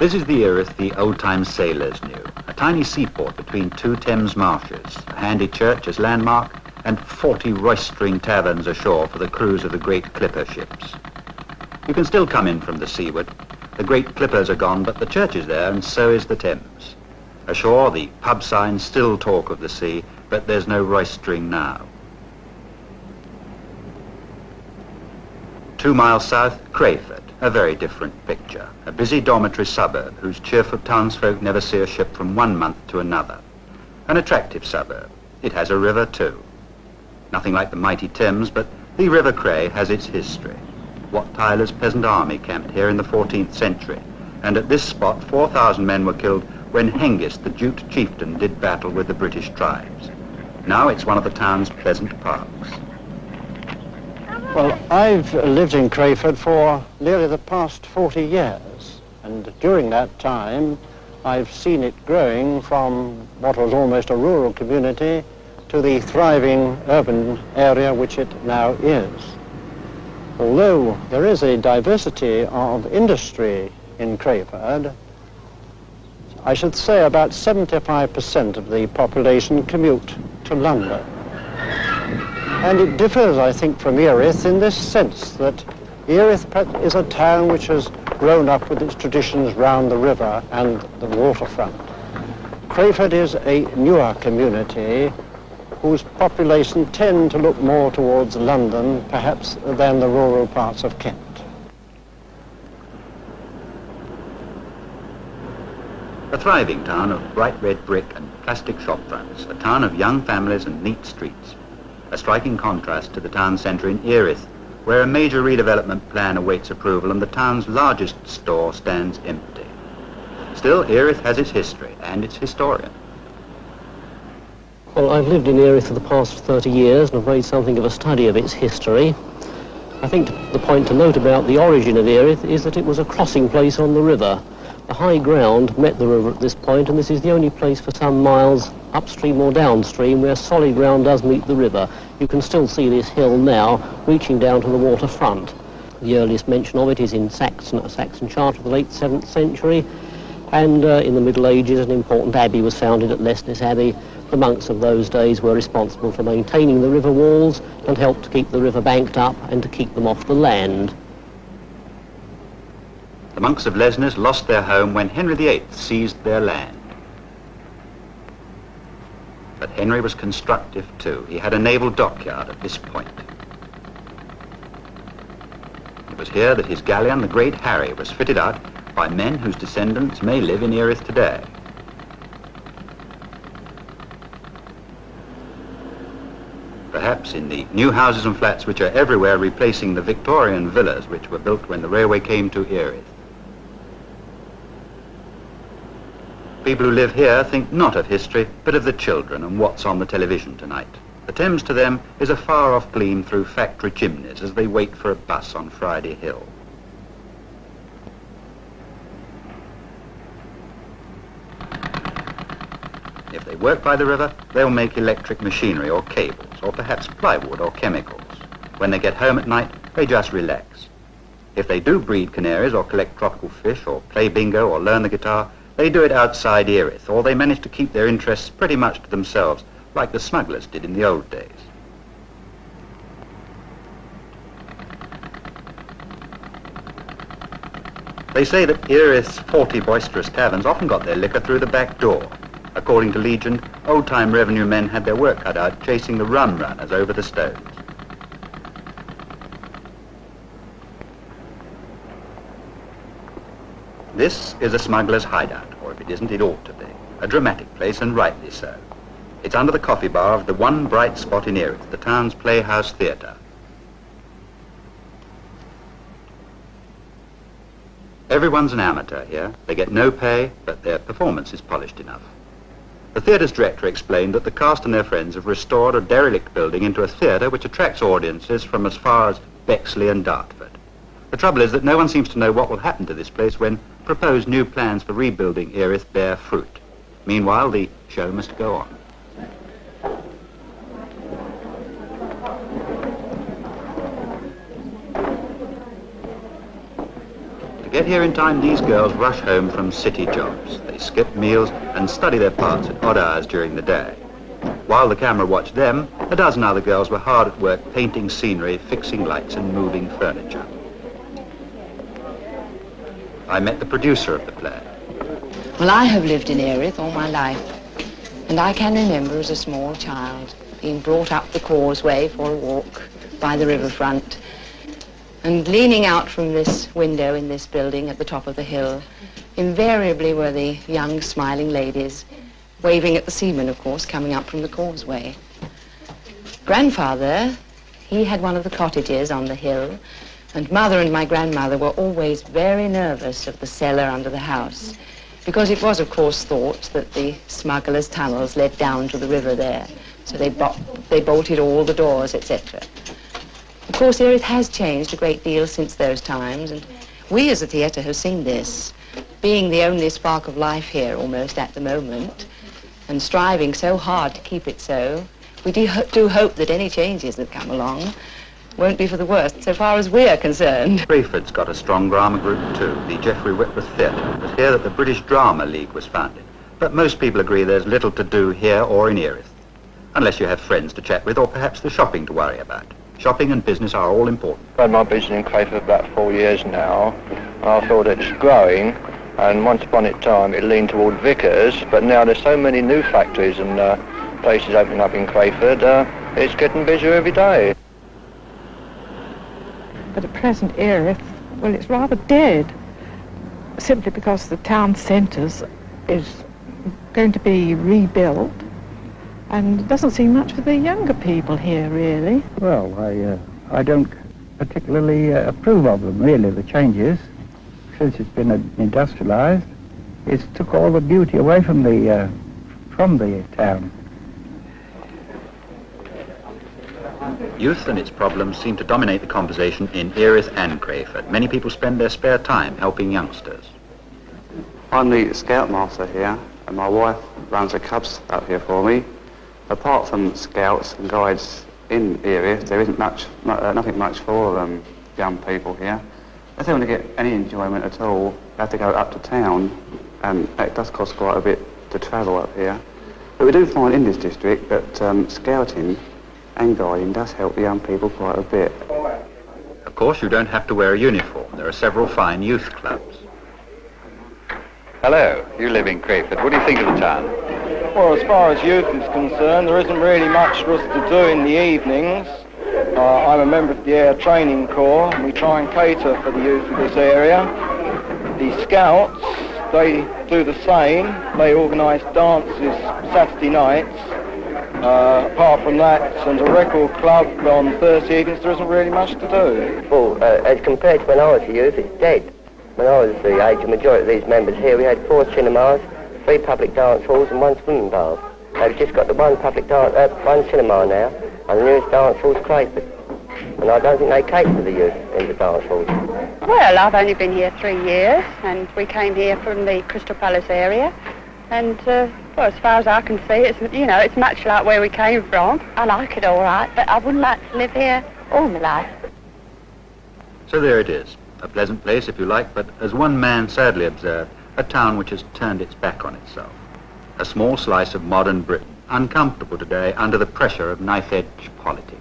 This is the Erith the old-time sailors knew, a tiny seaport between two Thames marshes, a handy church as landmark, and 40 roistering taverns ashore for the crews of the great clipper ships. You can still come in from the seaward. The great clippers are gone, but the church is there, and so is the Thames. Ashore, the pub signs still talk of the sea, but there's no roistering now. 2 miles south, Crayford, a very different picture. A busy dormitory suburb whose cheerful townsfolk never see a ship from one month to another. An attractive suburb. It has a river too. Nothing like the mighty Thames, but the River Cray has its history. Wat Tyler's peasant army camped here in the 14th century, and at this spot 4,000 men were killed when Hengist, the Jute chieftain, did battle with the British tribes. Now it's one of the town's pleasant parks. Well, I've lived in Crayford for nearly the past 40 years, and during that time I've seen it growing from what was almost a rural community to the thriving urban area which it now is. Although there is a diversity of industry in Crayford, I should say about 75% of the population commute to London. And it differs, I think, from Erith in this sense that Erith is a town which has grown up with its traditions round the river and the waterfront. Crayford is a newer community whose population tend to look more towards London, perhaps, than the rural parts of Kent. A thriving town of bright red brick and plastic shop fronts, a town of young families and neat streets. A striking contrast to the town centre in Erith, where a major redevelopment plan awaits approval and the town's largest store stands empty. Still, Erith has its history and its historian. Well, I've lived in Erith for the past 30 years and I've made something of a study of its history. I think the point to note about the origin of Erith is that it was a crossing place on the river. The high ground met the river at this point, and this is the only place for some miles upstream or downstream where solid ground does meet the river. You can still see this hill now reaching down to the waterfront. The earliest mention of it is in a Saxon chart of the late 7th century, and in the Middle Ages an important abbey was founded at Lesnes Abbey. The monks of those days were responsible for maintaining the river walls and helped to keep the river banked up and to keep them off the land. The monks of Lesnes lost their home when Henry VIII seized their land. But Henry was constructive too. He had a naval dockyard at this point. It was here that his galleon, the Great Harry, was fitted out by men whose descendants may live in Erith today. Perhaps in the new houses and flats which are everywhere replacing the Victorian villas which were built when the railway came to Erith. People who live here think not of history, but of the children and what's on the television tonight. The Thames to them is a far-off gleam through factory chimneys as they wait for a bus on Friday Hill. If they work by the river, they'll make electric machinery or cables, or perhaps plywood or chemicals. When they get home at night, they just relax. If they do breed canaries or collect tropical fish or play bingo or learn the guitar, they do it outside Erith, or they manage to keep their interests pretty much to themselves, like the smugglers did in the old days. They say that Erith's 40 boisterous taverns often got their liquor through the back door. According to legend, old-time revenue men had their work cut out chasing the rum runners over the stones. This is a smuggler's hideout, or if it isn't, it ought to be. A dramatic place, and rightly so. It's under the coffee bar of the one bright spot in Erith, the town's Playhouse Theatre. Everyone's an amateur here. They get no pay, but their performance is polished enough. The theatre's director explained that the cast and their friends have restored a derelict building into a theatre which attracts audiences from as far as Bexley and Dartford. The trouble is that no one seems to know what will happen to this place when proposed new plans for rebuilding Erith bear fruit. Meanwhile, the show must go on. To get here in time, these girls rush home from city jobs. They skip meals and study their parts at odd hours during the day. While the camera watched them, a dozen other girls were hard at work painting scenery, fixing lights and moving furniture. I met the producer of the play. Well, I have lived in Erith all my life, and I can remember as a small child being brought up the causeway for a walk by the riverfront, and leaning out from this window in this building at the top of the hill, invariably were the young smiling ladies, waving at the seamen, of course, coming up from the causeway. Grandfather, he had one of the cottages on the hill, and Mother and my grandmother were always very nervous of the cellar under the house, because it was, of course, thought that the smugglers' tunnels led down to the river there, so they bolted all the doors, etc. Of course, Erith has changed a great deal since those times, and we as a theatre have seen this, being the only spark of life here almost at the moment, and striving so hard to keep it so. We do hope that any changes that come along won't be for the worst, so far as we're concerned. Crayford's got a strong drama group too, the Geoffrey Whitworth Theatre. It was here that the British Drama League was founded. But most people agree there's little to do here or in Erith, unless you have friends to chat with or perhaps the shopping to worry about. Shopping and business are all important. I've had my business in Crayford about 4 years now, and I thought it's growing, and once upon a time it leaned toward Vickers, but now there's so many new factories and places opening up in Crayford, it's getting busier every day. But at present Erith, well, it's rather dead, simply because the town centres is going to be rebuilt, and it doesn't seem much for the younger people here, really. Well, I don't particularly approve of them, really, the changes. Since it's been industrialised, it's took all the beauty away from the town. Youth and its problems seem to dominate the conversation in Erith and Crayford. Many people spend their spare time helping youngsters. I'm the scoutmaster here, and my wife runs the clubs up here for me. Apart from scouts and guides in Erith, there isn't nothing much for young people here. If they want to get any enjoyment at all, they have to go up to town, and it does cost quite a bit to travel up here. But we do find in this district that scouting and guiding does help the young people quite a bit. Of course, you don't have to wear a uniform. There are several fine youth clubs. Hello, you live in Crayford. What do you think of the town? Well, as far as youth is concerned, there isn't really much for us to do in the evenings. I'm a member of the Air Training Corps, and we try and cater for the youth of this area. The Scouts, they do the same. They organise dances Saturday nights. Apart from that, and a record club on Thursday evenings, there isn't really much to do. Well, as compared to when I was a youth, it's dead. When I was the age, the majority of these members here, we had 4 cinemas, 3 public dance halls and 1 swimming bath. They've just got the one cinema now, and the newest dance hall's Crayford. And I don't think they cater for the youth in the dance halls. Well, I've only been here 3 years, and we came here from the Crystal Palace area. And, well, as far as I can see, it's much like where we came from. I like it all right, but I wouldn't like to live here all my life. So there it is. A pleasant place, if you like, but as one man sadly observed, a town which has turned its back on itself. A small slice of modern Britain, uncomfortable today under the pressure of knife-edge politics.